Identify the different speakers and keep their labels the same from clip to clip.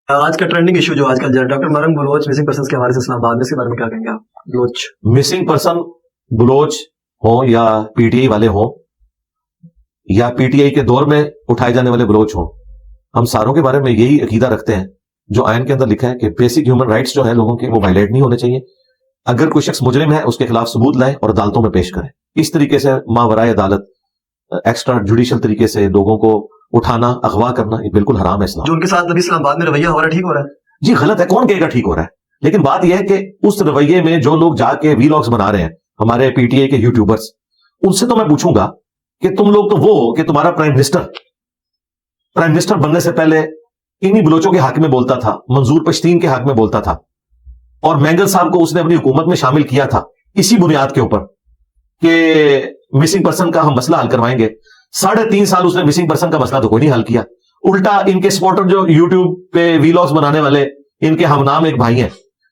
Speaker 1: آج کا trending issue جو آج کل ڈاکٹر مرنگ بلوچ مسنگ پرسنز کے حوالے سے اسلام آباد میں، اس کے بارے میں کیا کہیں گے آپ؟ بلوچ
Speaker 2: مسنگ پرسن بلوچ ہوں یا پی ٹی آئی والے ہوں یا پی ٹی آئی کے دور میں اٹھائے جانے والے بلوچ ہوں، ہم ساروں کے بارے میں یہی عقیدہ رکھتے ہیں جو آئین کے اندر لکھا ہے کہ بیسک ہیومن رائٹس جو ہے لوگوں کے وہ وائلیٹ نہیں ہونے چاہیے. اگر کوئی شخص مجرم ہے اس کے خلاف ثبوت لائے اور عدالتوں میں پیش کرے. اس طریقے سے ماورائے عدالت ایکسٹرا جوڈیشل طریقے سے لوگوں کو اٹھانا، اغوا کرنا، یہ بالکل حرام ہے اسلام.
Speaker 1: جو ان کے ساتھ ابھی اسلام آباد میں رویہ ہو رہا ہے ٹھیک ہو رہا ہے؟
Speaker 2: جی غلط ہے، کون کہے گا ٹھیک ہو رہا ہے؟ لیکن بات یہ ہے کہ اس رویے میں جو لوگ جا کے ویلاگز بنا رہے ہیں ہمارے پی ٹی آئی کے یوٹیوبرز، ان سے تو میں پوچھوں گا کہ تم لوگ تو وہ ہو کہ تمہارا پرائم منسٹر بننے سے پہلے انہی بلوچوں کے حق میں بولتا تھا، منظور پشتین کے حق میں بولتا تھا، اور مینگل صاحب کو اس نے اپنی حکومت میں شامل کیا تھا اسی بنیاد کے اوپر کہ مسنگ پرسن کا ہم مسئلہ حل کروائیں گے. 3.5 سال اس نے مسنگ پرسن کا مسئلہ تو کوئی نہیں حل کیا. الٹا ان کے سپورٹر جو یوٹیوب پہ ویلاگز بنانے والے ان کے ہم نام ایک بھائی ہیں،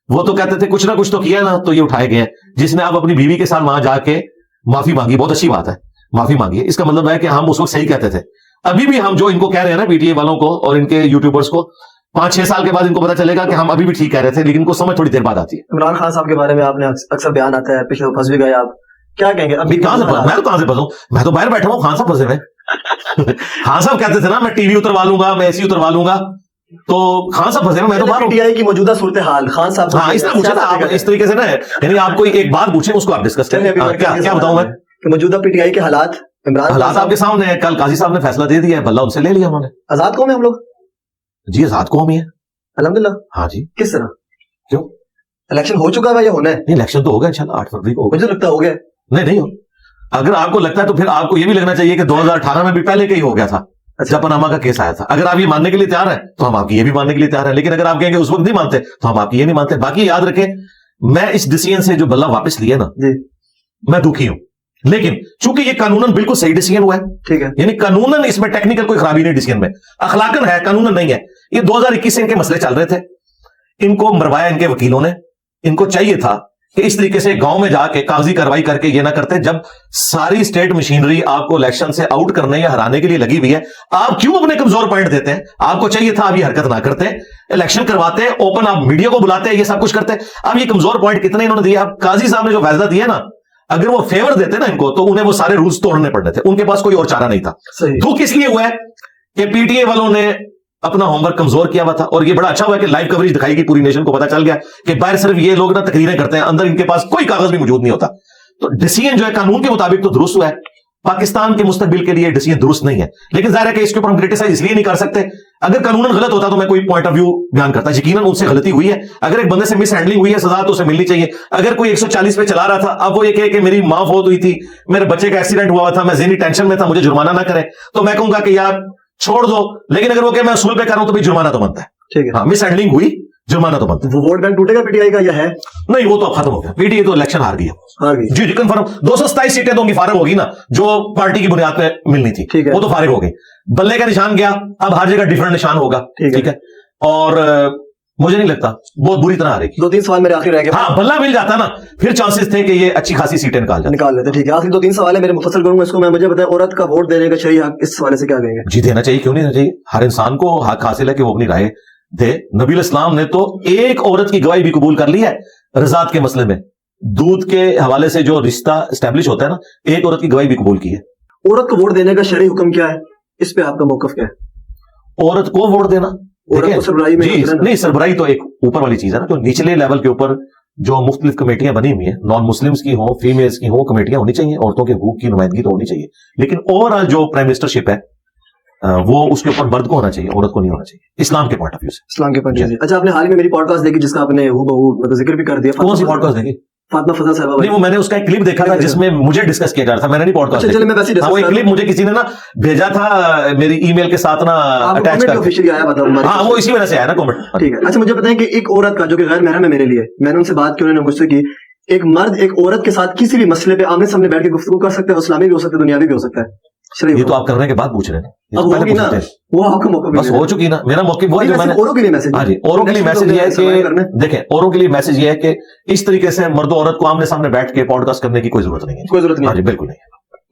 Speaker 2: وہ تو کہتے تھے کچھ نہ کچھ تو کیا نا، تو یہ اٹھائے گئے ہیں. جس نے آپ اپنی بیوی کے ساتھ وہاں جا کے معافی مانگی، بہت اچھی بات ہے، معافی مانگی ہے. اس کا مطلب ہے کہ ہم اس وقت صحیح کہتے تھے. ابھی بھی ہم جو ان کو کہہ رہے ہیں نا، پی ٹی آئی والوں کو اور ان کے یوٹیوبرز کو، 5-6 سال کے بعد ان کو پتا چلے گا کہ ہم ابھی بھی ٹھیک کہہ رہے تھے، لیکن ان کو سمجھ تھوڑی دیر بعد آتی ہے.
Speaker 1: عمران خان صاحب کے بارے میں آپ نے اکثر بیان آتا ہے، پچھلے پھنس بھی گئے آپ، کیا کہیں گے؟ ابھی
Speaker 2: کہاں سے میں تو کہاں سے پھنسوں؟ میں تو باہر بیٹھا ہوں، خان صاحب پھنسے ہوئے. خان صاحب کہتے تھے نا میں ٹی وی اتروا لوں گا، میں اے سی اتروا لوں گا، تو خان صاحب پھنسے ہوئے، میں تو باہر ہوں.
Speaker 1: پی ٹی آئی کی موجودہ صورتحال خان صاحب،
Speaker 2: ہاں اس طرح پوچھا تھا آپ، اس طریقے سے نا، یعنی آپ کوئی ایک بات پوچھیں اس کو آپ ڈسکس کریں. کیا بتاؤں میں
Speaker 1: کہ موجودہ پی ٹی آئی کے حالات،
Speaker 2: حالات آپ کے سامنے ہیں. کل قاضی صاحب نے فیصلہ دے دیا ہے، بلّہ ان سے لے لیا انہوں نے.
Speaker 1: آزاد قوم ہے ہم لوگ؟
Speaker 2: جی آزاد قوم ہی ہے
Speaker 1: الحمدللہ.
Speaker 2: ہاں جی.
Speaker 1: کس طرح؟
Speaker 2: کیوں؟
Speaker 1: الیکشن ہو چکا ہے یا ہونا ہے؟
Speaker 2: نہیں الیکشن تو ہوگا انشاءاللہ 8 فروری کو ہوگا.
Speaker 1: مجھے لگتا ہے ہو گیا.
Speaker 2: نہیں ہو. اگر آپ کو لگتا ہے تو پھر آپ کو یہ بھی لگنا چاہیے کہ 2018 میں بھی پہلے کا ہی ہو گیا تھا جب پاناما کا کیس آیا تھا. اگر آپ یہ ماننے کے لیے تیار ہیں تو ہم آپ کی یہ بھی ماننے کے لیے تیار ہیں، لیکن اگر آپ کہیں گے اس وقت نہیں مانتے تو ہم آپ کی یہ نہیں مانتے. باقی یاد رکھیں، میں اس ڈیسیژن سے جو بلّہ واپس لیا نا، میں دکھی ہوں، لیکن چونکہ یہ قانوناً بالکل صحیح ڈیسیژن ہوا ہے. ٹھیک ہے، یعنی قانوناً اس میں ٹیکنیکل کوئی خرابی نہیں ڈیسیژن میں، اخلاقاً ہے، قانوناً نہیں ہے. یہ 2021 سے ان کے مسئلے چل رہے تھے، ان کو مروایا ان کے وکیلوں نے. ان کو چاہیے تھا کہ اس طریقے سے گاؤں میں جا کے کاغذی کاروائی کر کے یہ نہ کرتے. جب ساری اسٹیٹ مشینری آپ کو الیکشن سے آؤٹ کرنے یا ہرانے کے لیے لگی ہوئی ہے، آپ کیوں اپنے کمزور پوائنٹ دیتے ہیں؟ آپ کو چاہیے تھا آپ یہ حرکت نہ کرتے، الیکشن کرواتے، اوپن آپ میڈیا کو بلاتے، یہ سب کچھ کرتے. اب یہ کمزور پوائنٹ کتنے انہوں نے دیا؟ اب قاضی صاحب نے جو فیصلہ دیا نا، اگر وہ فیور دیتے نا ان کو تو انہیں وہ سارے رولز توڑنے پڑنے تھے. ان کے پاس کوئی اور چارہ نہیں تھا. دکھ اس لیے ہوا ہے کہ پی ٹی آئی والوں نے اپنا ہوم ورک کمزور کیا ہوا تھا، اور یہ بڑا اچھا ہوا کہ لائیو کوریج دکھائی گئی، پوری نیشن کو پتا چل گیا کہ باہر صرف یہ لوگ نا تقریریں کرتے ہیں، اندر ان کے پاس کوئی کاغذ بھی موجود نہیں ہوتا. تو ڈیسیژن جو ہے قانون کے مطابق تو درست ہوا ہے. پاکستان کے مستقبل کے لیے ڈیسیژن درست نہیں ہے، لیکن ظاہر ہے کہ اس کے اوپر ہم کرٹیسائز اس لیے نہیں کر سکتے. اگر قانون غلط ہوتا تو میں کوئی پوائنٹ آف ویو بیان کرتا. یقیناً ان سے غلطی ہوئی ہے، اگر ایک بندے سے مس ہینڈلنگ ہوئی ہے سزا تو اسے ملنی چاہیے. اگر کوئی 140 پہ چلا رہا تھا، اب وہ یہ کہے کہ میری ماں فوت ہوئی تھی، میرے بچے کا ایکسیڈنٹ ہوا تھا، میں ذہنی ٹینشن میں تھا، مجھے جرمانہ نہ کرے، تو میں کہوں گا کہ یار چھوڑ دو. لیکن اگر وہ کہ میں اصول پہ کر رہا ہوں تو بھی جرمانہ تو بنتا ہے. ٹھیک ہے، ہاں مس ہینڈلنگ ہوئی، جرمانہ تو بنتا ہے.
Speaker 1: وہ ووٹ بینک ٹوٹے گا پی ٹی آئی کا یا ہے؟
Speaker 2: نہیں وہ تو اب ختم ہو گیا. پی ٹی آئی تو الیکشن ہار گئی. جی کنفرم. 227 سیٹیں تو ان کی فارغ ہوگی نا، جو پارٹی کی بنیاد پہ ملنی تھی وہ تو فارغ ہو گئی. بلے کا نشان گیا، اب ہر جگہ ڈیفرنٹ نشان ہوگا. ٹھیک ہے، اور مجھے نہیں لگتا بہت بری طرح ہارے گی.
Speaker 1: 2-3 سوال میرے آخری رہ گئے.
Speaker 2: ہاں بلہ مل جاتا نا، پھر چانسز تھے کہ یہ اچھی خاصی سیٹیں نکال
Speaker 1: لیتے. ٹھیک ہے، آخری 2-3 سوال ہے میرے، مفصل کروں گا اس کو میں. مجھے بتائیں عورت کا ووٹ دینے کا شرعی حق، اس حوالے سے کیا کہیں گے؟
Speaker 2: جی دینا چاہیے، کیوں نہیں دینا چاہیے؟ ہر انسان کو حق حاصل ہے کہ وہ اپنی رائے دے. نبی الاسلام نے تو ایک عورت کی گواہی بھی قبول کر لی ہے رضاعت کے مسئلے میں. دودھ کے حوالے سے جو رشتہ اسٹیبلش ہوتا ہے نا، ایک عورت کی گواہی بھی قبول کی ہے.
Speaker 1: عورت کو ووٹ دینے کا شرعی حکم کیا ہے؟ اس پہ آپ کا موقف کیا ہے؟
Speaker 2: عورت کو ووٹ دینا جی نہیں، سربراہی تو ایک اوپر والی چیز ہے نا. تو نچلے لیول کے اوپر جو مختلف کمیٹیاں بنی ہوئی ہیں، نان مسلمس کی ہوں، فیمیلز کی ہوں، کمیٹیاں ہونی چاہیے. عورتوں کے حقوق کی نمائندگی تو ہونی چاہیے، لیکن اوور آل جو پرائم منسٹرشپ ہے وہ اس کے اوپر مرد کو ہونا چاہیے، عورت کو نہیں ہونا چاہیے، اسلام کے پوائنٹ آف ویو سے.
Speaker 1: اسلام کے پوائنٹ آف ویو سے. اچھا، آپ نے حال میں میری پوڈ کاسٹ دیکھی جس کا آپ نے بہو ذکر بھی کر دیا؟
Speaker 2: کون سی پوڈ کاسٹ دیکھی؟
Speaker 1: فاطمہ فضا صاحبہ.
Speaker 2: نہیں وہ میں نے اس کا ایک کلپ دیکھا تھا جس میں مجھے ڈسکس کیا جا رہا تھا، میں نے نہیں پوڈ کاسٹ.
Speaker 1: چلے میں ویسے
Speaker 2: ہاں وہ ایک کلپ مجھے کسی نے نا بھیجا تھا میری ای میل کے ساتھ نا اٹیچ کر کے. ہاں وہ اسی وجہ سے آیا نا کامنٹ.
Speaker 1: ٹھیک ہے. اچھا مجھے بتائیں کہ ایک عورت کا جو کہ غیر محرم ہے میرے لیے، میں نے ان سے بات کی، انہوں نے مجھ سے کی، ایک مرد ایک عورت کے ساتھ کسی بھی مسئلے پہ آمنے سامنے بیٹھ کے گفتگو کر سکتا ہے، اسلامی بھی ہو سکتا ہے، دنیاوی بھی ہو سکتا ہے.
Speaker 2: یہ تو آپ کرنے کے بعد پوچھ رہے ہیں،
Speaker 1: وہ آپ کا موقع
Speaker 2: بس ہو چکی نا. میرا موقع وہ جو میں نے
Speaker 1: اوروں کے لیے میسج،
Speaker 2: ہاں جی اوروں کے لیے میسج یہ ہے کہ دیکھیں، اوروں کے لیے میسج یہ ہے کہ اس طریقے سے مرد و عورت کو آمنے سامنے بیٹھ کے پوڈ کاسٹ کرنے کی کوئی ضرورت نہیں ہے.
Speaker 1: کوئی ضرورت نہیں.
Speaker 2: ہاں جی بالکل نہیں.